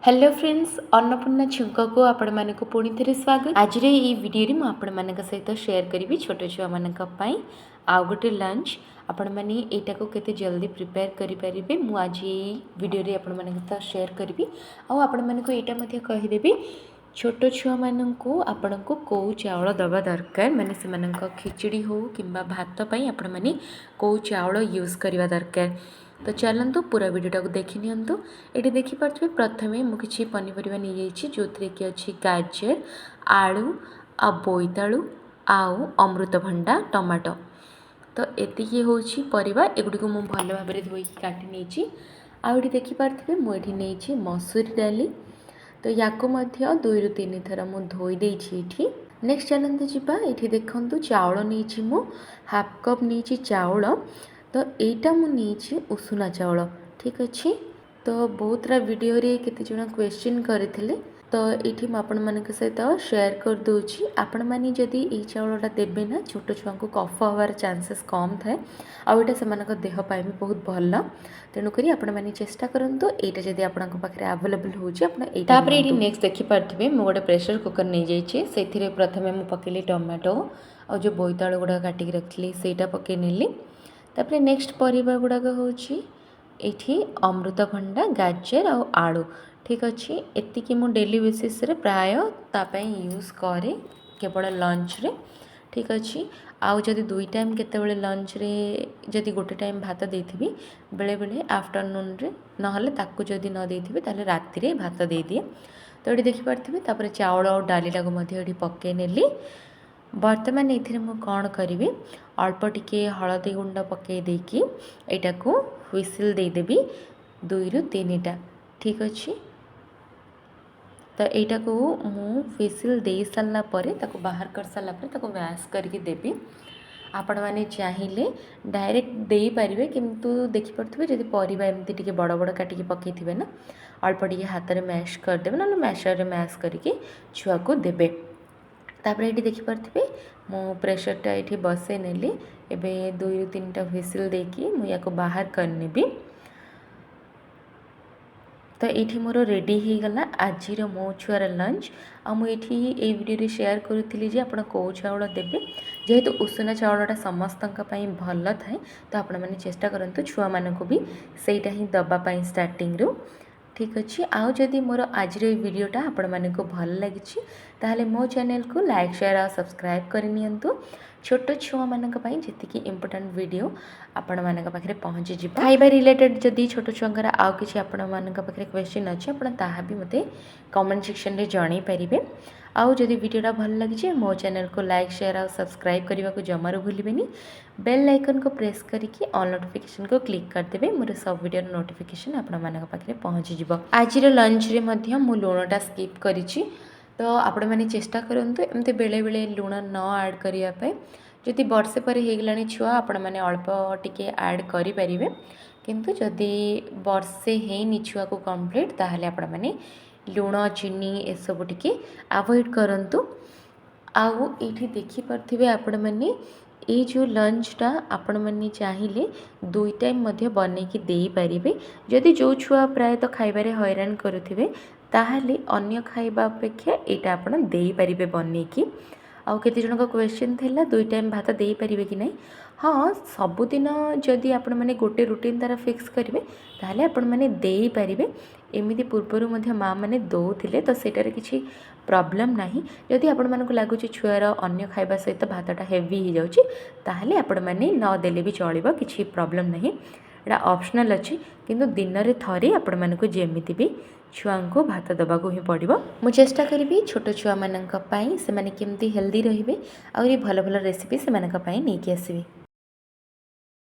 Hello friends, Annapurna छुंक को आपण मानक पुणी थे स्वागत। आज ये वीडियो में आपण मानक सहित शेयर करी छोट छुआ मानक पई आउ गोटे लंच आपण मैंने यहाँ को केते जल्दी प्रिपेयर करें मु आज वीडियो रे आपण मानक सहित शेयर करी आपण मानक यहाँ कहीदेवी छोट छुआ मानक आपण को कौ चाउल दबा दरकार माने से खिचड़ी हो कि भात पाई आपण माने कौ चाउल यूज करवा दरकार। तो चलतु पूरा वीडियोटा को देखी नियंतु। ये देखिपे प्रथम मुझे पनीपरिया नहीं जाइए जो थी कि अच्छी गाजर आलू आ बोईतालु आउ अमृतभंडा टमाटो। तो ये हूँ परिवा एगुड़ी मुझे भल भाव में धोई काटी नहीं। आउे देखिपे मुझे नहीं मसूरी डाली तो या 2 ରୁ 3 थर मुझे धोई देती। नेक्स्ट चलते जावा ये देखु चाउल नहीं मु हाफ कप नहीं चाउल तो यहाँ मुझे उषुना चाउल ठीक अच्छे। तो बहुत रा वीडियो रे केते जण क्वेश्चन करथिले तो ये आपण मान सहित शेयर कर दूची। आपण मानी जदि ये चाउलटा देबे ना छोट छुआ को कफ हबार चांसेस कम थाए आउटा से देह पाई भी बहुत भल। तेणुक आपण मानी चेष्टा करंतु एटा जदि आपन पाखे अवेलेबल होची आपण एटा तापर एटी नेक्स्ट देखि पारथिबे मो गोटे प्रेशर कुकर नहीं जाइए सेथिरे प्रथमे मु पकेली टमाटो और जो बोईतालु गुडा काटिक रखली सेटा पके नेली। तापर नेक्स्ट परिबा गुड़ाक होची एठी अमृतभंडा गाजर और आलू ठीक अच्छे। एतिकी मु डेली बेसिस रे प्राय तापाई यूज करे केवल लंच रे ठीक अच्छे। आउ जदि 2 टाइम केतेबेले लंच रे जदि गोटे टाइम भात देथिबी बेले बेले आफ्टरनून रे नहले ताकू जदि न देथिबी ताले राति रे भात दे दिए। तो ये देखि पारथिबे तापर चाउल और डालीटा को मध्य एठी पके नेली। बर्तमान ये कौन करी अल्प टिके हलदी गुंड पकई देकी एटा को हुइसिल देदेवी 2 ରୁ 3टा ठीक अच्छे। तो यहाँ को मु हुइसिल दे सारा पर बाहर कर सारा पर मैश करके देवी। आपण मैंने चाहिए डायरेक्ट दे पारे किंतु देखिपे जब परिवा एमती टिके बड़ बड़ काटिकी पकई ना अल्प टिके हाथ में मैश करदे ना मैशर मैश करके छुआ को देबे। तापर ये देखिपे मो प्रेशरटा ये बसई नेली एबे 2 ରୁ 3टा हुइसिल देकी मु या को बाहर करनेबी। तो ये मोर रेडी हो गला आज मो छुआर लंच। आ मुझे ये वीडियो शेयर करी आप कौ चाउल देवे जेहेतु उषुना चाउलटा समस्त भल थाए तो आपण मैंने चेष्टा करूँ छुआ मानक भी सहीटा ही दवापाई स्टार्टिंग रू ठीक अच्छे। आउ जदि मोर आज वीडियोटा आपण मानक भल लगी ताहले मो चैनल को लाइक शेयर और सब्सक्राइब करनियंतु। छोट छुआ मानक पई जेतिकी इंपोर्टेंट वीडियो आपण मानक पाखरे पहुँची जिबा। खाइबा रिलेटेड जदि छोट छुआंकर आउ किछि आपण मानक पाखरे क्वेश्चन अछि आपण ताहा भी मते कमेंट सेक्शन रे जणाई परिबे। आउ जदि वीडियोटा भल लगी मो चैनल को लाइक शेयर और सब्सक्राइब करने को जमारू भूलिबेनी। बेल आइकन को प्रेस करके ऑल नोटिफिकेशन को क्लिक करदेवे मोर सब वीडियो नोटिफिकेशन आपण मानक पाखरे पहुँची जिवो। आज लंच रे मध्य मु लुणटा स्किप करिछि तो आपण माने चेष्टा करंतु एमते बेले बेले लुण न ऐड करिया पे जदि वर्षे पर हो गलानी छुआ आपण माने अल्प टिके ऐड करि परिबे किंतु जदि वर्षे हेनी छुआ को कंप्लीट ताहले आपण माने लुण चीनी ए सब टिके अवॉइड करंतु। आउ ये देखिपे आपण मैंने ये जो लंचटा आपण मैंने चाहिए 2 टाइम मध्य बनैकी दे पारिबे। जदि जो छुआ प्राय तो खाइबारे हैरान करुथिबे ताहले अन्य खाइबा अपेक्षा यहाँ आपण दे पारिबे बनैकी। आउ केते जनक क्वेश्चन थिला 2 टाइम भात दे पारिबे कि नहीं। हाँ सबुदिन जदि आपण माने गोटे रूटीन तार फिक्स करेंगे ताहले आपण माने दे पारिबे। एमिति पूर्वर मध्य माँ मैंने दौले तो सेटार किसी प्रॉब्लम नहीं। जदि आपण मानक लगुच छुआर अन्य खाइबा सहित भातटा हेवी हो जाउची ताहले आपण माने न देले भी चलिबो किसी प्रॉब्लम नहीं। एटा ऑप्शनल अच्छी किंतु दिन रे थरे आपण मानक जेमिति भी छुआ को भात दबा को ही पड़ो। मु चेष्टा करी छोट छुआ मानक पई से माने केमती हेल्दी रहिबे और भल भल रेसिपी से मानक पई नेकी आसीबे।